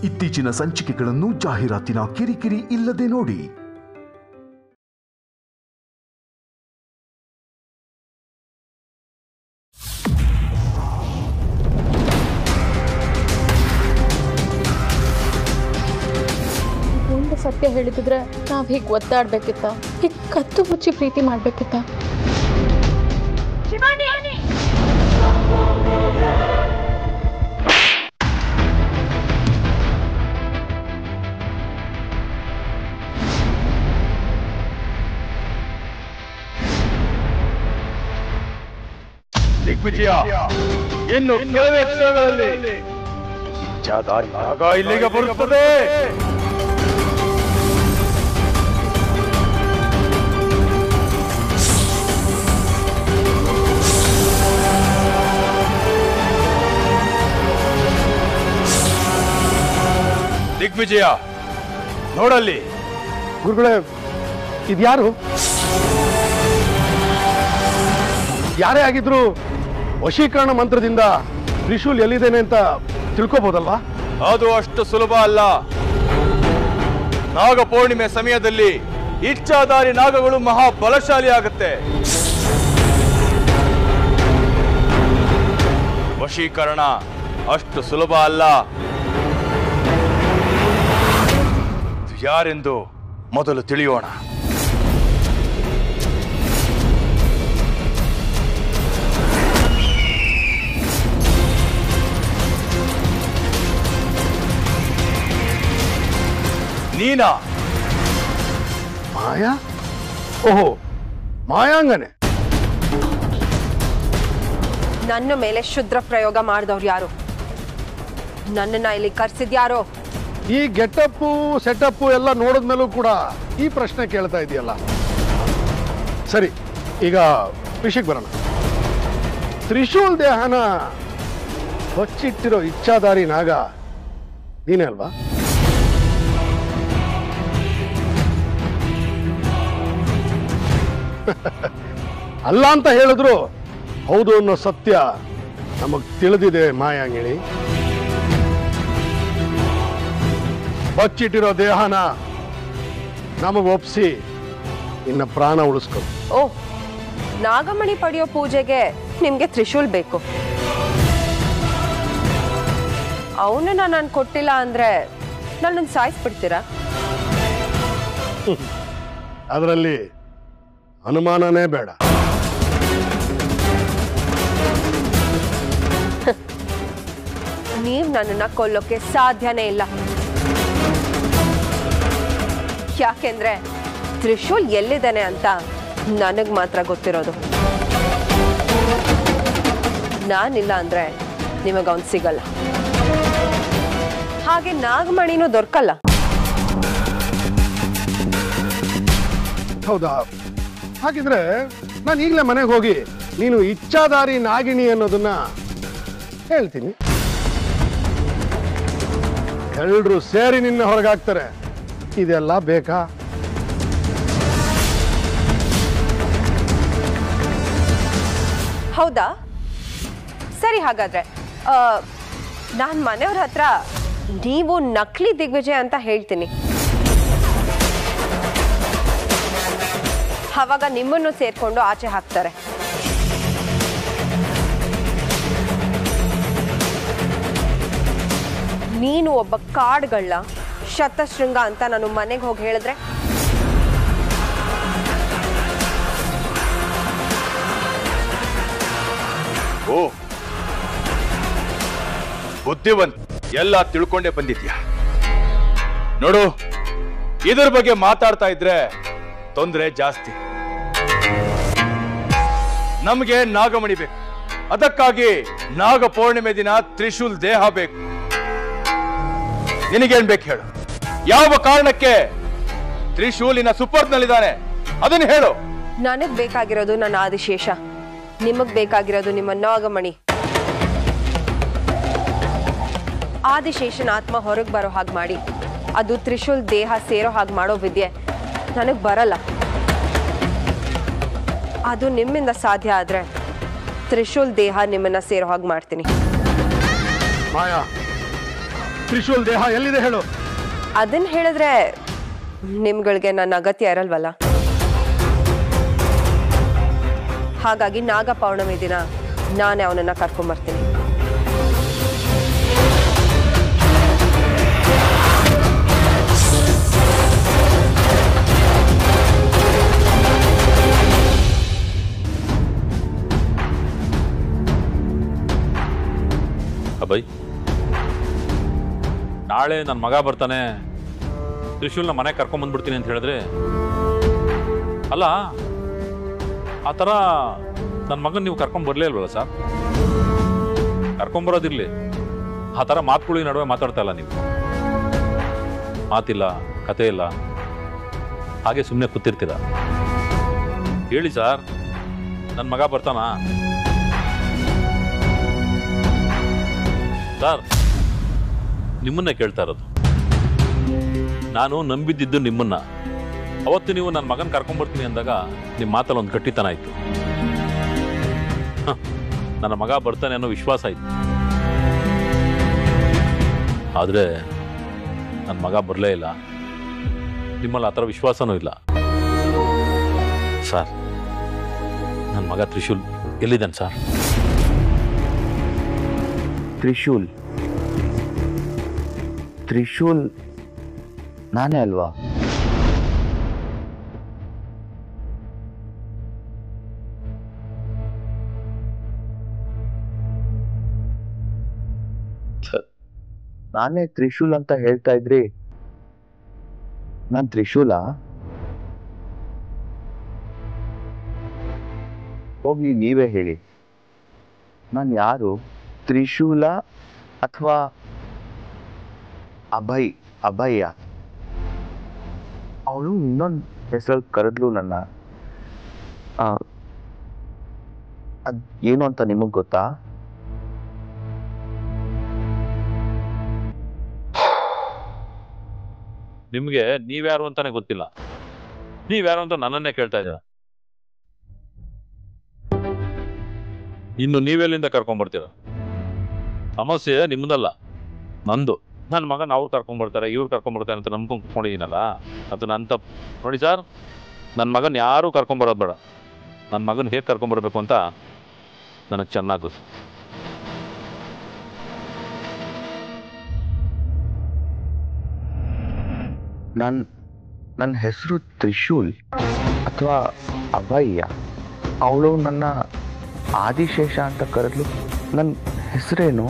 ಇತ್ತೀಚಿನ ಸಂಚಿಕೆಗಳನ್ನು ಜಾಹೀರಾತಿನ ಕಿರಿಕಿರಿ ಇಲ್ಲದೆ ನೋಡಿ. ಒಂದು ಸತ್ಯ ಹೇಳಿದ್ರೆ ನಾವು ಹೀಗೆ ಒದ್ದಾಡ್ಬೇಕಿತ್ತ, ಹೀಗೆ ಕತ್ತು ಮುಚ್ಚಿ ಪ್ರೀತಿ ಮಾಡ್ಬೇಕಿತ್ತ? ದಿಗ್ವಿಜಯ, ಇನ್ನು ಕೆಲವೇ ಕ್ಷಣಗಳಲ್ಲಿ ಇಚ್ಛಾಧಾರಿ ನಾಗ ಇಲ್ಲಿಗೆ ಬರುತ್ತದೆ. ದಿಗ್ವಿಜಯ, ನೋಡಲ್ಲಿ. ಗುರುಗಳೇ, ಇದ್ಯಾರು? ಯಾರೇ ಆಗಿದ್ರು ವಶೀಕರಣ ಮಂತ್ರದಿಂದ ತ್ರಿಶೂಲ್ ಎಲ್ಲಿದ್ದೇನೆ ಅಂತ ತಿಳ್ಕೋಬಹುದಲ್ವಾ? ಅದು ಅಷ್ಟು ಸುಲಭ ಅಲ್ಲ. ನಾಗ ಪೂರ್ಣಿಮೆ ಸಮಯದಲ್ಲಿ ಇಚ್ಛಾಧಾರಿ ನಾಗಗಳು ಮಹಾ ಬಲಶಾಲಿ ಆಗುತ್ತೆ. ವಶೀಕರಣ ಅಷ್ಟು ಸುಲಭ ಅಲ್ಲ. ಯಾರೆಂದು ಮೊದಲು ತಿಳಿಯೋಣ. ನೀನಾ? ಮಾಯಾ? ಓಹೋ, ಮಾಯಾಂಗನೆ. ನನ್ನ ಮೇಲೆ ಶುದ್ರ ಪ್ರಯೋಗ ಮಾಡಿದವ್ರು ಯಾರು? ನನ್ನನ್ನ ಇಲ್ಲಿ ಕರ್ಸಿದ್ಯಾರೋ? ಈ ಗೆಟಪ್ಪು ಸೆಟಪ್ಪು ಎಲ್ಲ ನೋಡಿದ್ಮೇಲೂ ಕೂಡ ಈ ಪ್ರಶ್ನೆ ಕೇಳ್ತಾ ಇದೆಯಲ್ಲ. ಸರಿ, ಈಗ ವಿಷಯಕ್ಕೆ ಬರೋಣ. ತ್ರಿಶೂಲ್ ದೇಹನ ಹೊಚ್ಚಿಟ್ಟಿರೋ ಇಚ್ಛಾಧಾರಿ ನಾಗ ನೀನೇ ಅಲ್ವಾ? ಅಲ್ಲ ಅಂತ ಹೇಳಿದ್ರು ಹೌದು ಅನ್ನೋ ಸತ್ಯ ನಮಗ್ ತಿಳಿದಿದೆ ಮಾಯಾಂಗಿಣಿ. ಬಚ್ಚಿಟ್ಟಿರೋ ದೇಹನ ನಮಗ್ ಒಪ್ಸಿ ಇನ್ನ ಪ್ರಾಣ ಉಳಿಸ್ಕೊ. ಓ, ನಾಗಮಣಿ ಪಡೆಯೋ ಪೂಜೆಗೆ ನಿಮ್ಗೆ ತ್ರಿಶೂಲ್ ಬೇಕು. ಅವನನ್ನ ನಾನು ಕೊಟ್ಟಿಲ್ಲ ಅಂದ್ರೆ ನನ್ನನ್ನು ಸಾಯಿಸ್ಬಿಡ್ತೀರಾ? ಅದರಲ್ಲಿ ಅನುಮಾನನೇ ಬೇಡ. ನೀವ್ ನನ್ನನ್ನ ಕೊಲ್ಲೋಕೆ ಸಾಧ್ಯನೇ ಇಲ್ಲ. ಯಾಕೆಂದ್ರೆ ತ್ರಿಶೂಲ್ ಎಲ್ಲಿದ್ದಾನೆ ಅಂತ ನನಗ್ ಮಾತ್ರ ಗೊತ್ತಿರೋದು. ನಾನಿಲ್ಲ ಅಂದ್ರೆ ನಿಮಗ ಅವನ್ ಸಿಗಲ್ಲ. ಹಾಗೆ ನಾಗಮಣಿನೂ ದೊರಕಲ್ಲ. ಹೌದಾ? ಹಾಗಿದ್ರೆ ನಾನು ಈಗಲೇ ಮನೆಗೆ ಹೋಗಿ ನೀನು ಇಚ್ಛಾಧಾರಿ ನಾಗಿಣಿ ಅನ್ನೋದನ್ನ ಹೇಳ್ತೀನಿ. ಎಲ್ರು ಸೇರಿ ನಿನ್ನ ಹೊರಗಾಗ್ತಾರೆ. ಇದೆಲ್ಲ ಬೇಕಾ? ಹೌದಾ? ಸರಿ, ಹಾಗಾದ್ರೆ ನಾನ್ ಮನೆಯವ್ರ ಹತ್ರ ನೀವು ನಕಲಿ ದಿಗ್ವಿಜಯ ಅಂತ ಹೇಳ್ತೀನಿ. ಅವಾಗ ನಿಮ್ಮನ್ನು ಸೇರ್ಕೊಂಡು ಆಚೆ ಹಾಕ್ತಾರೆ. ನೀನು ಒಬ್ಬ ಕಾಡ್ಗಳ್ಳ, ಶತಶೃಂಗ ಅಂತ ನಾನು ಮನೆಗೆ ಹೋಗಿ ಹೇಳಿದ್ರೆ ಓ, ಬುದ್ಧಿವಂತ, ಎಲ್ಲ ತಿಳ್ಕೊಂಡೇ ಬಂದಿದ್ಯಾ. ನೋಡು, ಇದ್ರ ಬಗ್ಗೆ ಮಾತಾಡ್ತಾ ಇದ್ರೆ ತೊಂದರೆ ಜಾಸ್ತಿ. ನಮಗೆ ನಾಗಮಣಿ ಬೇಕು. ಅದಕ್ಕಾಗಿ ನಾಗ ಪೌರ್ಣಿಮೆ ದಿನ ತ್ರಿಶೂಲ್ ದೇಹ ಬೇಕು. ನಿನಗೇನ್ ಬೇಕು ಹೇಳು? ಯಾವ ಕಾರಣಕ್ಕೆ ತ್ರಿಶೂಲಿನ ಸುಪರ್ದ್ನಲ್ಲಿದ್ದಾನೆ ಅದನ್ನು ಹೇಳು. ನನಗ್ ಬೇಕಾಗಿರೋದು ನನ್ನ ಆದಿಶೇಷ, ನಿಮಗ್ ಬೇಕಾಗಿರೋದು ನಿಮ್ಮ ನಾಗಮಣಿ. ಆದಿಶೇಷನ ಆತ್ಮ ಹೊರಗೆ ಬರೋ ಹಾಗೆ ಮಾಡಿ ಅದು ತ್ರಿಶೂಲ್ ದೇಹ ಸೇರೋ ಹಾಗೆ ಮಾಡೋ ವಿದ್ಯೆ ನನಗೆ ಬರಲ್ಲ. ಅದು ನಿಮ್ಮಿಂದ ಸಾಧ್ಯ ಆದ್ರೆ ತ್ರಿಶೂಲ್ ದೇಹ ನಿಮ್ಮನ್ನ ಸೇರೋ ಹಾಗೆ ಮಾಡ್ತೀನಿ. ಮಾಯಾ, ತ್ರಿಶೂಲ್ ದೇಹ ಎಲ್ಲಿದೆ ಹೇಳು. ಅದನ್ನ ಹೇಳಿದ್ರೆ ನಿಮ್ಗಳಿಗೆ ನನ್ನ ಅಗತ್ಯ ಇರಲ್ವಲ್ಲ. ಹಾಗಾಗಿ ನಾಗ ಪೌರ್ಣಮಿ ದಿನ ನಾನೇ ಅವನನ್ನ ಕರ್ಕೊಂಡ್ಬರ್ತೀನಿ. ಅಭಯ್, ನಾಳೆ ನನ್ನ ಮಗ ಬರ್ತಾನೆ, ತ್ರಿಶೂಲ್ನ ಮನೆ ಕರ್ಕೊಂಬಂದ್ಬಿಡ್ತೀನಿ ಅಂತ ಹೇಳಿದ್ರೆ, ಅಲ್ಲ ಆ ಥರ ನನ್ನ ಮಗನ ನೀವು ಕರ್ಕೊಂಬರ್ಲೇ ಇಲ್ವಲ್ಲ ಸರ್? ಕರ್ಕೊಂಬರೋದಿರಲಿ, ಆ ಥರ ಮಾತುಗಳು ನಡುವೆ ಮಾತಾಡ್ತಾ ಇಲ್ಲ ನೀವು. ಮಾತಿಲ್ಲ, ಕತೆ ಇಲ್ಲ, ಹಾಗೆ ಸುಮ್ಮನೆ ಕೂತಿರ್ತೀರ. ಹೇಳಿ ಸರ್, ನನ್ನ ಮಗ ಬರ್ತಾನಾ? ಸರ್, ನಿಮ್ಮನ್ನೇ ಕೇಳ್ತಾ ಇರೋದು. ನಾನು ನಂಬಿದ್ದಿದ್ದು ನಿಮ್ಮನ್ನ. ಅವತ್ತು ನೀವು ನನ್ನ ಮಗನ ಕರ್ಕೊಂಡ್ಬರ್ತೀನಿ ಅಂದಾಗ ನಿಮ್ಮ ಮಾತಲ್ಲಿ ಒಂದು ಗಟ್ಟಿತನ ಆಯಿತು. ನನ್ನ ಮಗ ಬರ್ತಾನೆ ಅನ್ನೋ ವಿಶ್ವಾಸ ಆಯಿತು. ಆದರೆ ನನ್ನ ಮಗ ಬರಲೇ ಇಲ್ಲ. ನಿಮ್ಮಲ್ಲಿ ಆ ಥರ ವಿಶ್ವಾಸನೂ ಇಲ್ಲ. ಸರ್, ನನ್ನ ಮಗ ತ್ರಿಶೂಲ್ ಎಲ್ಲಿದ್ದಾನೆ ಸರ್? ತ್ರಿಶೂಲ್ ನಾನೇ ಅಲ್ವಾ? ನಾನೇ ತ್ರಿಶೂಲ್ ಅಂತ ಹೇಳ್ತಾ ಇದ್ರಿ. ನಾನ್ ತ್ರಿಶೂಲ? ಹೋಗ್ಲಿ ನೀವೇ ಹೇಳಿ, ನಾನು ಯಾರು? ತ್ರಿಶೂಲ ಅಥವಾ ಅಭಯ್ಯ? ಅವಳು ಇನ್ನೊಂದು ಹೆಸರು ಕರೆದ್ಲು ನನ್ನ. ಅದ್ ಏನು ಅಂತ ನಿಮಗ್ ಗೊತ್ತಾ? ನಿಮಗೆ ನೀವ್ಯಾರು ಅಂತಾನೆ ಗೊತ್ತಿಲ್ಲ. ನೀವ್ಯಾರು ಅಂತ ನನ್ನನ್ನೇ ಕೇಳ್ತಾ ಇದ್ದೀರ. ಇನ್ನು ನೀವೆಲ್ಲಿಂದ ಕರ್ಕೊಂಡ್ಬರ್ತೀರ? ಸಮಸ್ಯೆ ನಿಮ್ದಲ್ಲ, ನಂದು. ನನ್ನ ಮಗನ ಅವ್ರು ಕರ್ಕೊಂಡ್ಬರ್ತಾರೆ, ಇವ್ರು ಕರ್ಕೊಂಡ್ಬರ್ತಾರೆ ಅಂತ ನಂಬ್ಕೊಂಡು ಕುತ್ಕೊಂಡಿದ್ದೀನಲ್ಲ, ಅದು ನನ್ನ ತಪ್ಪು. ನೋಡಿ ಸರ್, ನನ್ನ ಮಗನ ಯಾರೂ ಕರ್ಕೊಂಬರೋದು ಬೇಡ. ನನ್ನ ಮಗನ ಹೇಗೆ ಕರ್ಕೊಂಬರ್ಬೇಕು ಅಂತ ನನಗೆ ಚೆನ್ನಾಗಿ ಗೊತ್ತು. ನನ್ನ ಹೆಸರು ತ್ರಿಶೂಲ್ ಅಥವಾ ಅಭಯ್ಯ. ಅವಳು ನನ್ನ ಆದಿಶೇಷ ಅಂತ ಕರೆದ್ಲು. ನನ್ನ ಹೆಸರೇನು?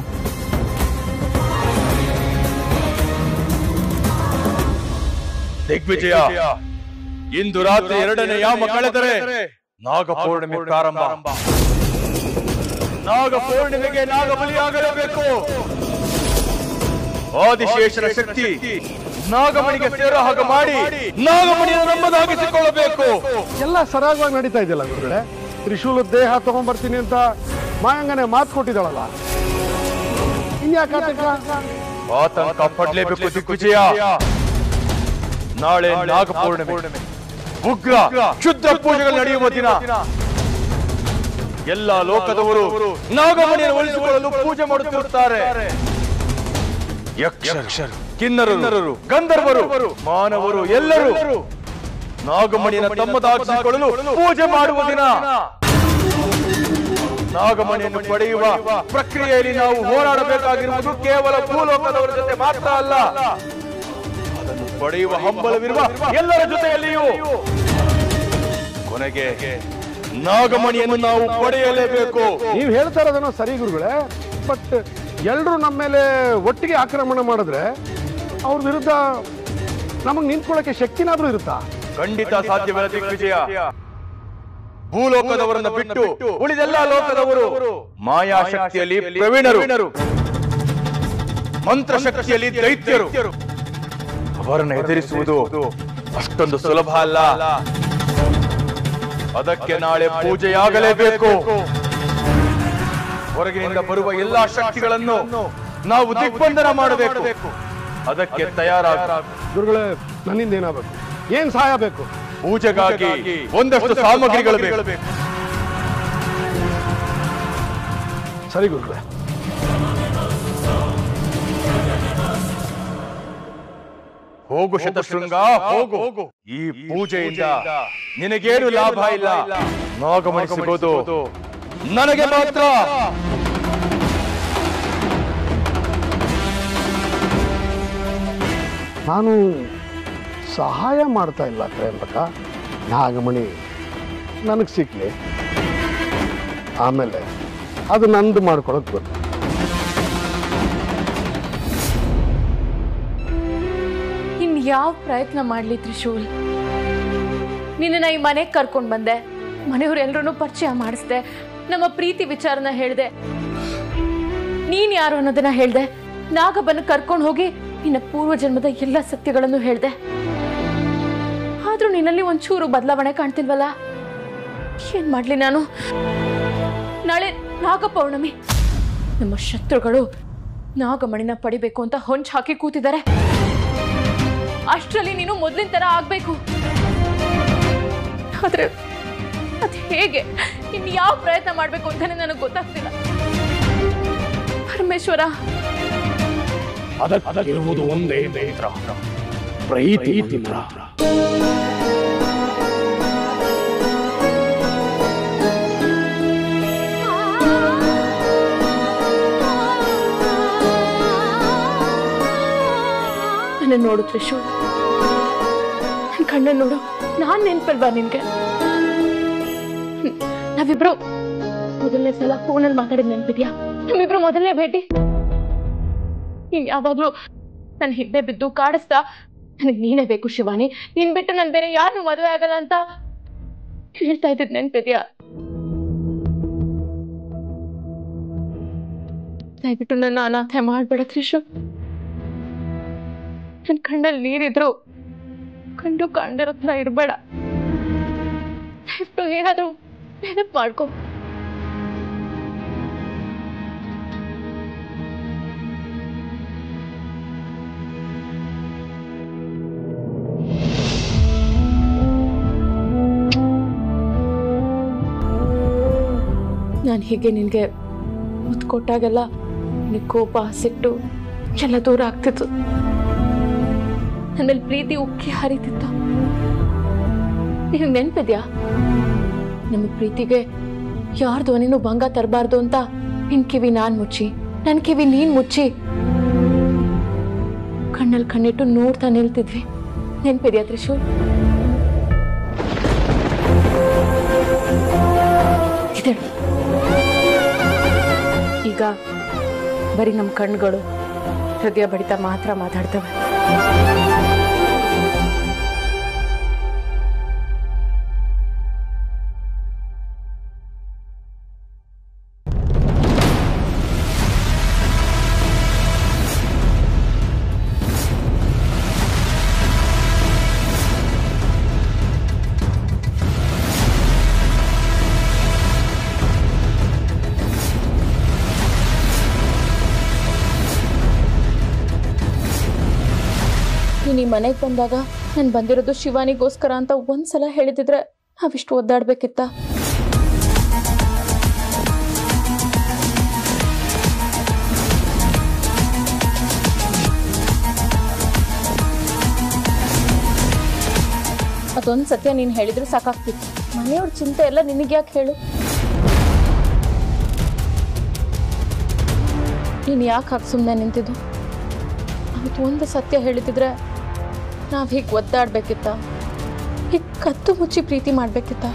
ದಿಗ್ವಿಜಯ, ಇಂದು ರಾತ್ರಿ 2ನೇ ಯಾಮ ಕಳೆದರೆ ನಾಗಪೌರ್ಣಿಮೆ ಪ್ರಾರಂಭ. ನಾಗಪೌರ್ಣಿಮೆಗೆ ನಾಗಬಲಿಯಾಗಲೇಬೇಕು. ಆದಿಶೇಷನ ಶಕ್ತಿ ನಾಗಮಣಿಗೆ ಸೇರೋ ಹಾಗೆ ಮಾಡಿ ನಾಗಮಣಿಯನ್ನು ನಮ್ಮದಾಗಿಸಿಕೊಳ್ಳಬೇಕು. ಎಲ್ಲ ಸರಾಗವಾಗಿ ನಡೀತಾ ಇದೆಯಲ್ಲ ಗುರುಗಳೇ. ತ್ರಿಶೂಲ ದೇಹ ತಗೊಂಡ್ಬರ್ತೀನಿ ಅಂತ ಮಾಯಂಗನೆ ಮಾತು ಕೊಟ್ಟಿದ್ದಾಳಲ್ಲ, ಇನ್ಯಾಕ ಆತಂಕ ಪಡ್ಲೇಬೇಕು ದಿಗ್ವಿಜಯ. ನಾಳೆ ನಾಗಪೌರ್ಣಿಮೆ, ಉಗ್ರ ಕ್ಷುದ್ರ ಪೂಜೆಗಳು ನಡೆಯುವ ದಿನ. ಎಲ್ಲ ಲೋಕದವರು ನಾಗಮಣಿಯನ್ನು ಉಳಿಸಿಕೊಳ್ಳಲು ಪೂಜೆ ಮಾಡುತ್ತಿರುತ್ತಾರೆ. ಯಕ್ಷರು, ಕಿನ್ನರರು, ಗಂಧರ್ವರು, ಮಾನವರು ಎಲ್ಲರೂ ನಾಗಮಣಿಯನ್ನು ತಮ್ಮದಾಗಿಸಿಕೊಳ್ಳಲು ಪೂಜೆ ಮಾಡುವ ದಿನ. ನಾಗಮಣಿಯನ್ನು ಪಡೆಯುವ ಪ್ರಕ್ರಿಯೆಯಲ್ಲಿ ನಾವು ಹೋರಾಡಬೇಕಾಗಿರುವುದು ಕೇವಲ ಭೂಲೋಕದವರ ಜೊತೆ ಮಾತ್ರ ಅಲ್ಲ, ಅದನ್ನು ಪಡೆಯುವ ಹಂಬಲವಿರುವ ಎಲ್ಲರ ಜೊತೆಯಲ್ಲಿಯೂ. ಕೊನೆಗೆ ನಾಗಮಣಿಯನ್ನು ನಾವು ಪಡೆಯಲೇಬೇಕು. ನೀವು ಹೇಳ್ತಾ ಇರೋದನ್ನೋ ಸರಿ ಗುರುಗಳೇ, ಬಟ್ ಎಲ್ರು ನಮ್ಮ ಮೇಲೆ ಒಟ್ಟಿಗೆ ಆಕ್ರಮಣ ಮಾಡಿದ್ರೆ ಅವ್ರ ವಿರುದ್ಧ ನಮಗ್ ನಿಂತ್ಕೊಳ್ಳಕ್ಕೆ ಶಕ್ತಿನಾದ್ರೂ ಇರುತ್ತಾ? ಖಂಡಿತ ಸಾಧ್ಯವಿಲ್ಲ ದಿಗ್ವಿಜಯ. ಭೂಲೋಕದವರನ್ನ ಬಿಟ್ಟು ಉಳಿದೆಲ್ಲ ಲೋಕದವರು ಮಾಯಾಶಕ್ತಿಯಲ್ಲಿ ಪ್ರವೀಣರು, ಮಂತ್ರಶಕ್ತಿಯಲ್ಲಿ ದೈತ್ಯರು. ಅವರನ್ನು ಎದುರಿಸುವುದು ಅಷ್ಟೊಂದು ಸುಲಭ ಅಲ್ಲ. ಅದಕ್ಕೆ ನಾಳೆ ಪೂಜೆಯಾಗಲೇಬೇಕು. ಹೊರಗಿನಿಂದ ಬರುವ ಎಲ್ಲಾ ಶಕ್ತಿಗಳನ್ನು ನಾವು ದಿಗ್ಬಂಧನ ಮಾಡಬೇಕು. ಅದಕ್ಕೆ ತಯಾರಾಗ ಗುರುಗಳೇ, ನನ್ನಿಂದ ಏನಾಗಬೇಕು? ಏನ್ ಸಹಾಯ ಬೇಕು? ಪೂಜೆಗಾಗಿ ಒಂದಷ್ಟು ಸಾಮಗ್ರಿಗಳು ಬೇಕು. ಸರಿ ಗುರುಗಳೇ. ಹೋಗು ಶತಶೃಂಗ, ಹೋಗು. ಈ ಪೂಜೆಯಿಂದ ನಿನಗೇನು ಲಾಭ ಇಲ್ಲ. ನಾಗಮಣಿ ಸಿಗೋದು ನನಗೆ ಮಾತ್ರ. ನಾನು ಸಹಾಯ ಮಾಡ್ತಾ ಇಲ್ಲ ತ್ರಯಂಬಕ. ನಾಗಮಣಿ ನನಗೆ ಸಿಕ್ಲಿ, ಆಮೇಲೆ ಅದು ನಂದು ಮಾಡ್ಕೊಳಕ್ ಗೊತ್ತು. ಯಾವ ಪ್ರಯತ್ನ ಮಾಡ್ಲಿ ತ್ರಿಶೂಲ್? ನಿನ್ನ ಈ ಮನೆಗೆ ಕರ್ಕೊಂಡು ಬಂದೆ, ಮನೆಯವರೆಲ್ಲರೂ ಪರಿಚಯ ಮಾಡಿಸ್ದೆ, ನಮ್ಮ ಪ್ರೀತಿ ವಿಚಾರನ ಹೇಳ್ದೆ, ನೀನ್ ಯಾರು ಅನ್ನೋದನ್ನ ಹೇಳ್ದೆ, ನಾಗಬ್ಬನ ಕರ್ಕೊಂಡು ಹೋಗಿ ನಿನ್ನ ಪೂರ್ವ ಜನ್ಮದ ಎಲ್ಲ ಸತ್ಯಗಳನ್ನು ಹೇಳ್ದೆ. ಆದ್ರೂ ನಿನ್ನಲ್ಲಿ ಒಂಚೂರು ಬದಲಾವಣೆ ಕಾಣ್ತಿಲ್ವಲ್ಲ? ಏನ್ ಮಾಡ್ಲಿ ನಾನು? ನಾಳೆ ನಾಗ ಪೌರ್ಣಮಿ. ನಮ್ಮ ಶತ್ರುಗಳು ನಾಗಮಣಿನ ಪಡಿಬೇಕು ಅಂತ ಹೊಂಚ್ ಹಾಕಿ ಕೂತಿದ್ದಾರೆ. ಅಷ್ಟರಲ್ಲಿ ನೀನು ಮೊದಲಿನ ತರ ಆಗ್ಬೇಕು. ಆದ್ರೆ ಅದ್ ಹೇಗೆ? ಇನ್ ಯಾವ ಪ್ರಯತ್ನ ಮಾಡ್ಬೇಕು ಅಂತಾನೆ ನನಗೆ ಗೊತ್ತಾಗ್ತಿಲ್ಲ. ಪರಮೇಶ್ವರ, ಅದಕ್ಕಿರುವುದು ಒಂದೇ ನೇತ್ರ, ಪ್ರೀತಿ ತೀವ್ರ. ನನ್ನ ನೋಡು ತ್ರಿಶೂಲ್, ನನ್ನ ಕಣ್ಣ ನೋಡು. ನಾನ್ ನೆನ್ಪಲ್ವಾ ನಿನ್ಗೆ? ನಾವಿಬ್ರು ಮೊದಲನೇ ಸಲ ಫೋನಲ್ಲಿ ಮಾತಾಡಿದ್ ನೆನ್ಪಿದ್ಯಾ? ನಮ್ಮಿಬ್ರು ಮೊದಲನೇ ಭೇಟಿ. ನೀನ್ ಯಾವಾಗ್ಲೂ ನನ್ನ ಹಿಂದೆ ಬಿದ್ದು ಕಾಡಿಸ್ತಾ ನನಗೆ ನೀನೇ ಬೇಕು ಶಿವಾನಿ, ನೀನ್ ಬಿಟ್ಟು ನನ್ ಬೇರೆ ಯಾರು ಮದುವೆ ಆಗಲ್ಲ ಅಂತ ಹೇಳ್ತಾ ಇದ್ದಿದ್ ನೆನ್ಪಿದ್ಯಾ? ದಯವಿಟ್ಟು ನನ್ನ ಅನಾಥೆ ಮಾಡ್ಬೇಡ ತ್ರಿಶೂಲ್. ನನ್ನ ಕಣ್ಣಲ್ಲಿ ನೀರಿದ್ರು ಕಂಡು ಕಾಣ್ದಿರೋದ್ನ ಇರ್ಬೇಡ. ದಯವಿಟ್ಟು ಏನಾದ್ರೂ ನೆನಪು ಮಾಡ್ಕೊ. ನಾನು ಹೀಗೆ ನಿನ್ಗೆ ಮುತ್ತು ಕೊಟ್ಟಾಗೆಲ್ಲ ನಿನಗೆ ಕೋಪ, ಸಿಟ್ಟು ಎಲ್ಲ ದೂರ ಆಗ್ತಿತ್ತು. ನನ್ಮೇಲೆ ಪ್ರೀತಿ ಉಕ್ಕಿ ಹರಿತಿತ್ತು. ನಿನಗೆ ನೆನ್ಪಿದ್ಯಾ? ನಮ್ಮ ಪ್ರೀತಿಗೆ ಯಾರ ಧ್ವನಿನೂ ಭಂಗ ತರಬಾರ್ದು ಅಂತ ನಿನ್ ಕಿವಿ ನಾನ್ ಮುಚ್ಚಿ, ನನ್ ಕಿವಿ ನೀನ್ ಮುಚ್ಚಿ ಕಣ್ಣಲ್ಲಿ ಕಣ್ಣಿಟ್ಟು ನೋಡ್ತಾ ನಿಲ್ತಿದ್ವಿ. ನೆನ್ಪಿದ್ಯಾ ತ್ರಿಶೂಲ್? ಈಗ ಬರೀ ನಮ್ಮ ಕಣ್ಗಳು ಹೃದಯ ಬಡಿತ ಮಾತ್ರ ಮಾತಾಡ್ತವೆ. ನೀನು ಈ ಮನೆಗೆ ಬಂದಾಗ ನಾನು ಬಂದಿರೋದು ಶಿವಾನಿಗೋಸ್ಕರ ಅಂತ ಒಂದ್ಸಲ ಹೇಳಿದಿದ್ರೆ ನಾವಿಷ್ಟು ಒದ್ದಾಡ್ಬೇಕಿತ್ತ? ಅದೊಂದು ಸತ್ಯ ನೀನು ಹೇಳಿದ್ರೆ ಸಾಕಾಗ್ತಿತ್ತು. ಮನೆಯವ್ರ ಚಿಂತೆ ಎಲ್ಲ ನಿನಗೆ ಯಾಕೆ ಹೇಳು? ನೀನು ಯಾಕೆ ಹಾಕಿ ಸುಮ್ಮನೆ ನಿಂತಿದ್ದು? ಅವತ್ತು ಒಂದು ಸತ್ಯ ಹೇಳಿದಿದ್ರೆ ನಾವು ಹೀಗೆ ಒದ್ದಾಡ್ಬೇಕಿತ್ತ? ಹೀಗೆ ಕತ್ತು ಮುಚ್ಚಿ ಪ್ರೀತಿ ಮಾಡ್ಬೇಕಿತ್ತ?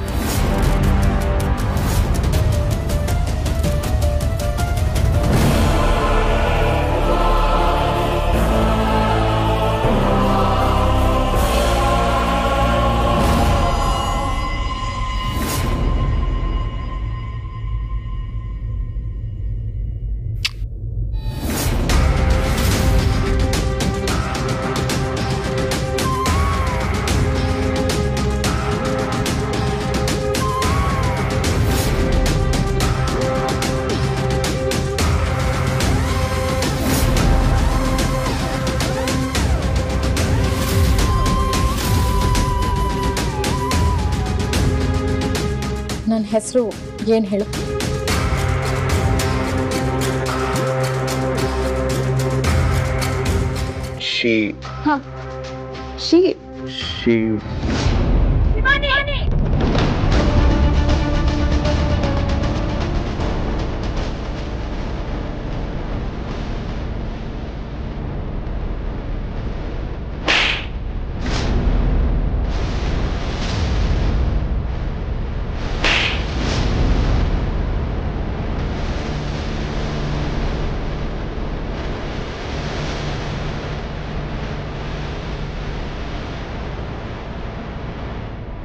ನನ್ನ ಹೆಸರು ಏನು ಹೇಳು? ಶಿ. ಹಾಂ, ಶಿವ್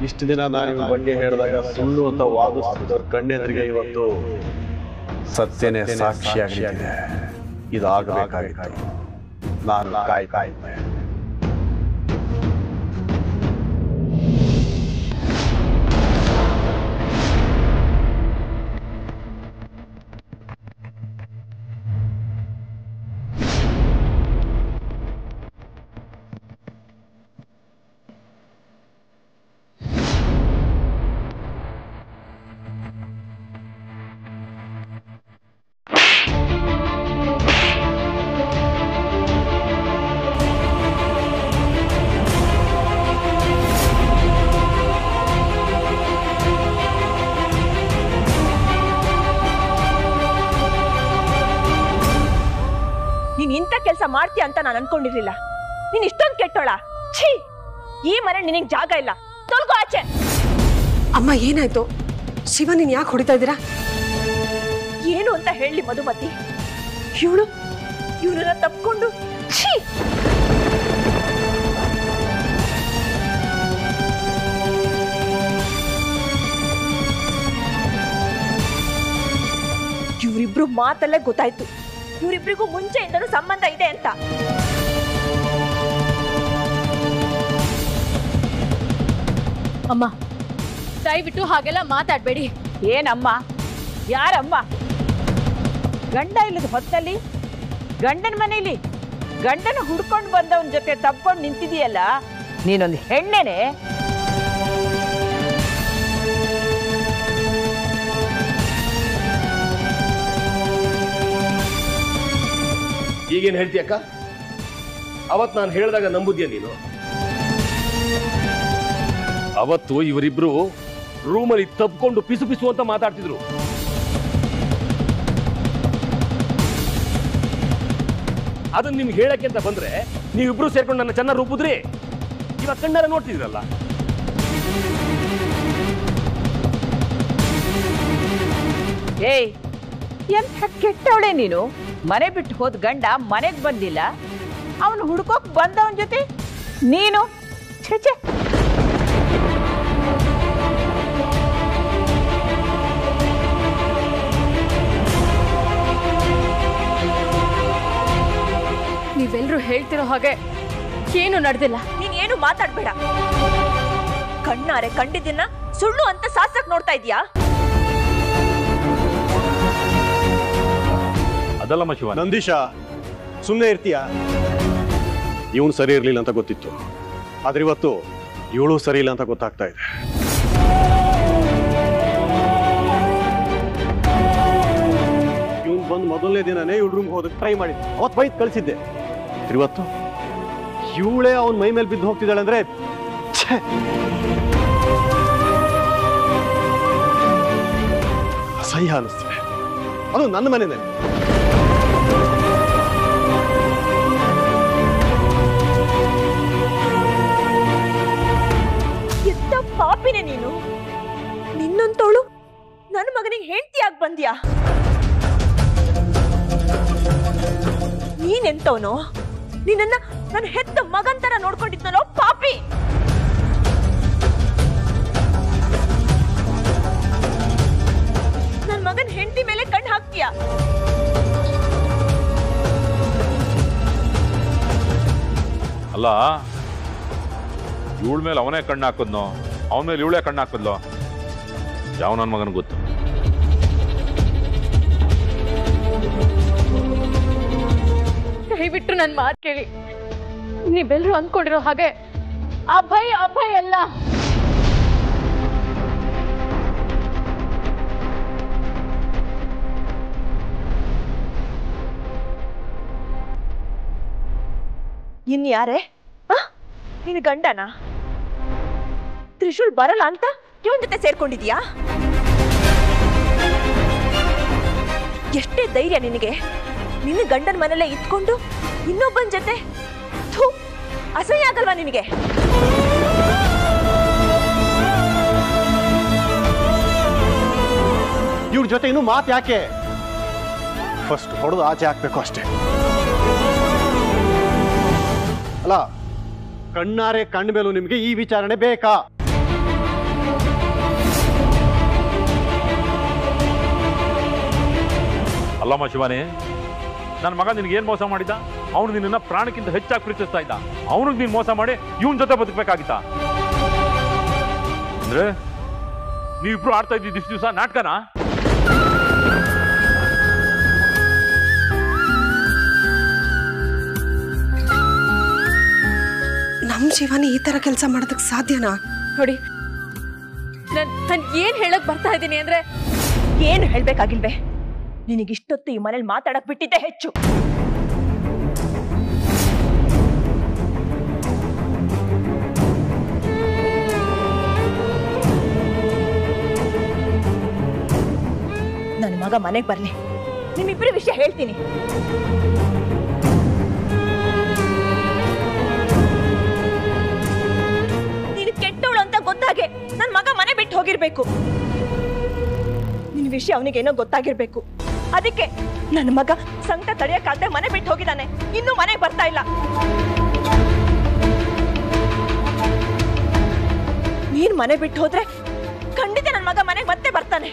ಇಷ್ಟು ದಿನ ನಾನು ಬಗ್ಗೆ ಹೇಳಿದಾಗ ಸುಳ್ಳು ಅಂತ ವಾದಿಸ್ತಿದ್ದವ್ರ ಕಣ್ಣೆದುರಿಗೆ ಇವತ್ತು ಸತ್ಯನೇ ಸಾಕ್ಷಿಯಾಗಿದೆ. ಇದಾಗಬೇಕಾಗಿತ್ತು. ನಾನು ಕಾಯ್ತಾ ಇದ್ದೆ. ನೀನ್ ಇಂಥ ಕೆಲಸ ಮಾಡ್ತೀಯ ಅಂತ ನಾನು ಅನ್ಕೊಂಡಿರ್ಲಿಲ್ಲ. ನೀನ್ ಇಷ್ಟೊಂದು ಕೆಟ್ಟೋಳ. ಛೀ, ಈ ಮನೆ ನಿನಗ್ ಜಾಗ ಇಲ್ಲ. ತೊಳ್ಕೊ ಆಚೆ. ಅಮ್ಮ ಏನಾಯ್ತು? ಶಿವ ನೀನ್ ಯಾಕೆ ಹೊಡಿತಾ ಇದ್ದೀರಾ? ಏನು ಅಂತ ಹೇಳಿ ಮಧುಮತಿ? ಇವಳನ್ನ ತಪ್ಕೊಂಡು ಛೀ. ಇವರಿಬ್ರು ಮಾತಲ್ಲೇ ಗೊತ್ತಾಯ್ತು ಇವರಿಬ್ರಿಗೂ ಮುಂಚೆಯಿಂದನೂ ಸಂಬಂಧ ಇದೆ ಅಂತ. ಅಮ್ಮ ದಯವಿಟ್ಟು ಹಾಗೆಲ್ಲ ಮಾತಾಡ್ಬೇಡಿ. ಏನಮ್ಮ? ಯಾರಮ್ಮ? ಗಂಡ ಇಲ್ಲದ ಹೊತ್ತಲ್ಲಿ ಗಂಡನ ಮನೇಲಿ ಗಂಡನ ಹುಡ್ಕೊಂಡು ಬಂದವನ ಜೊತೆ ತಪ್ಕೊಂಡು ನಿಂತಿದೀಯಲ್ಲ, ನೀನೊಂದು ಹೆಣ್ಣೇನೆ. ಈಗೇನು ಹೇಳ್ತೀಯಕ್ಕ? ಅವತ್ತು ನಾನು ಹೇಳಿದಾಗ ನಂಬುದ್ಯಾ ನೀನು? ಅವತ್ತು ಇವರಿಬ್ರು ರೂಮಲ್ಲಿ ತಪ್ಕೊಂಡು ಪಿಸು ಪಿಸು ಅಂತ ಮಾತಾಡ್ತಿದ್ರು. ಅದನ್ನ ನಿಮ್ಗೆ ಹೇಳಕ್ಕೆ ಅಂತ ಬಂದ್ರೆ ನೀವಿಬ್ರು ಸೇರ್ಕೊಂಡು ನನ್ನ ಚೆನ್ನಾಗಿ ರೂಪಿದ್ರಿ. ಇವಾಗ ಕಣ್ಣಾರ ನೋಡ್ತಿದ್ರಲ್ಲ. ಏಯ್, ಎಂಥ ಕೆಟ್ಟವಳೆ ನೀನು. ಮನೆ ಬಿಟ್ಟು ಹೋದ ಗಂಡ ಮನೆಗೆ ಬಂದಿಲ್ಲ, ಅವನು ಹುಡ್ಕೋಕ್ ಬಂದವನ ಜೊತೆ ನೀನು ಛೆ. ನೀವೆಲ್ಲರೂ ಹೇಳ್ತಿರೋ ಹಾಗೆ ಏನು ನಡೆದಿಲ್ಲ. ನೀನ್ ಏನು ಮಾತಾಡ್ಬೇಡ. ಕಣ್ಣಾರೆ ಕಂಡಿದ್ದನ್ನ ಸುಳ್ಳು ಅಂತ ಸಾಸಕ್ ನೋಡ್ತಾ ಇದೀಯಾ? ಅದಲ್ಲಮ್ಮ ಶಿವ. ನಂದೀಶ, ಸುಮ್ಮನೆ ಇರ್ತೀಯಾ? ಇವನು ಸರಿ ಇರ್ಲಿಲ್ಲ ಅಂತ ಗೊತ್ತಿತ್ತು, ಆದ್ರೆ ಇವತ್ತು ಇವಳು ಸರಿ ಇಲ್ಲ ಅಂತ ಗೊತ್ತಾಗ್ತಾ ಇದೆ. ಇವನು ಬಂದು ಮೊದಲನೇ ದಿನನೇ ಇವಳು ರೂಮ್ಗೆ ಹೋದಕ್ಕೆ ಟ್ರೈ ಮಾಡಿದ್ದೆ. ಅವತ್ತು ಬೈದ್ ಕಳಿಸಿದ್ದೆ. ಇವತ್ತು ಇವಳೇ ಅವನ ಮೈ ಮೇಲೆ ಬಿದ್ದು ಹೋಗ್ತಿದ್ದಾಳೆ ಅಂದ್ರೆ ಅಸಹ್ಯ ಅನಿಸ್ತಿದೆ. ಅದು ನನ್ನ ಮನೆನೇ. ಎಂತ ಪಾಪಿನೇ ನೀನು. ನಿನ್ನಂತೋಳು ನನ್ನ ಮಗನಿಗೆ ಹೆಂಡತಿಯಾಗಿ ಬಂದ್ಯಾ? ನೀನೆಂತವನೋ? ನಿನ್ನ ನನ್ನ ಹೆತ್ತ ಮಗಂತರ ನೋಡ್ಕೊಂಡಿದ್ನೋ ಪಾಪಿ. ನನ್ನ ಮಗನ್ ಹೆಂಡತಿ ಮೇಲೆ ಕಣ್ಣು ಹಾಕ್ತೀಯ. ಅಲ್ಲ, ಇವಳ ಮೇಲೆ ಅವನೇ ಕಣ್ಣು ಹಾಕಿದ್ನೋ, ಅವನ ಮೇಲೆ ಇವಳೇ ಕಣ್ಣು ಹಾಕಿದ್ಲೋ, ಯಾವ ನನ್ನ ಮಗನ ಗೊತ್ತು. ದಯವಿಟ್ಟು ನನ್ನ ಮಾತು ಕೇಳಿ. ನೀವೆಲ್ಲರೂ ಅಂದ್ಕೊಂಡಿರೋ ಹಾಗೆ ಅಭಯ್ ಎಲ್ಲ ಇನ್ಯಾರೇ? ನೀನು ಗಂಡನ ತ್ರಿಶೂಲ್ ಬರಲ್ಲ ಅಂತ ಇವನ್ ಜೊತೆ ಸೇರ್ಕೊಂಡಿದ್ಯಾ? ಎಷ್ಟೇ ಧೈರ್ಯ ನಿನಗೆ? ನಿನ್ನ ಗಂಡನ ಮನೇಲೆ ಇಟ್ಕೊಂಡು ಇನ್ನೊಬ್ಬನ ಜೊತೆ? ಥೂ, ಅಸಹ್ಯ ಆಗಲ್ವಾ ನಿನಗೆ? ಇವ್ರ ಜೊತೆ ಇನ್ನೂ ಮಾತು ಯಾಕೆ? ಫಸ್ಟ್ ಹೊಡೆದು ಆಚೆ ಹಾಕ್ಬೇಕು ಅಷ್ಟೇ. ಅಲ್ಲ, ಕಣ್ಣಾರೆ ಕಂಡ ಮೇಲೂ ನಿಮ್ಗೆ ಈ ವಿಚಾರಣೆ ಬೇಕಾ? ಅಲ್ಲಮ್ಮ ಶಿವಾನಿ, ನನ್ನ ಮಗ ನಿನ್ಗೆ ಏನ್ ಮೋಸ ಮಾಡಿದ್ದ? ಅವನು ನಿನ್ನ ಪ್ರಾಣಕ್ಕಿಂತ ಹೆಚ್ಚಾಗಿ ಪ್ರೀತಿಸ್ತಾ ಇದ್ದ. ಅವನಿಗೆ ನೀನ್ ಮೋಸ ಮಾಡಿ ಇವನ್ ಜೊತೆ ಬದುಕಬೇಕಾಗಿತ್ತ? ಅಂದ್ರೆ ನೀವಿಬ್ರು ಆಡ್ತಾ ಇದ್ದಿದ್ದು ಇಷ್ಟು ದಿವಸ ನಾಟಕನಾ? ನಮ್ ಶಿವಾನಿ ಈ ತರ ಕೆಲಸ ಮಾಡೋದಕ್ಕೆ ಸಾಧ್ಯನಾ? ನೋಡಿ, ನಾನು ಏನ್ ಹೇಳಕ್ ಬರ್ತಾ ಇದ್ದೀನಿ ಅಂದ್ರೆ, ಏನು ಹೇಳ್ಬೇಕಾಗಿಲ್ವೇ? ನಿನಗಿಷ್ಟೊತ್ತು ಈ ಮನೇಲಿ ಮಾತಾಡಕ್ ಬಿಟ್ಟಿದ್ದೆ ಹೆಚ್ಚು. ನನ್ನ ಮಗ ಮನೆಗೆ ಬರ್ಲಿ, ನಿಮ್ಮಿಬ್ಬರ ವಿಷಯ ಹೇಳ್ತೀನಿ. ನೀನು ಕೆಟ್ಟವಳು ಅಂತ ಗೊತ್ತಾಗೆ ನನ್ನ ಮಗ ಮನೆ ಬಿಟ್ಟು ಹೋಗಿರ್ಬೇಕು. ನಿನ್ನ ವಿಷಯ ಅವನಿಗೇನೋ ಗೊತ್ತಾಗಿರ್ಬೇಕು. ಅದಕ್ಕೆ ನನ್ನ ಮಗ ಸಂಕಟ ತಡೆಯಕ್ಕಾಗದೆ ಮನೆ ಬಿಟ್ಟು ಹೋಗಿದ್ದಾನೆ. ಇನ್ನೂ ಮನೆಗೆ ಬರ್ತಾ ಇಲ್ಲ. ನೀನ್ ಮನೆ ಬಿಟ್ಟು ಹೋದ್ರೆ ಖಂಡಿತ ನನ್ನ ಮಗ ಮನೆಗೆ ಮತ್ತೆ ಬರ್ತಾನೆ.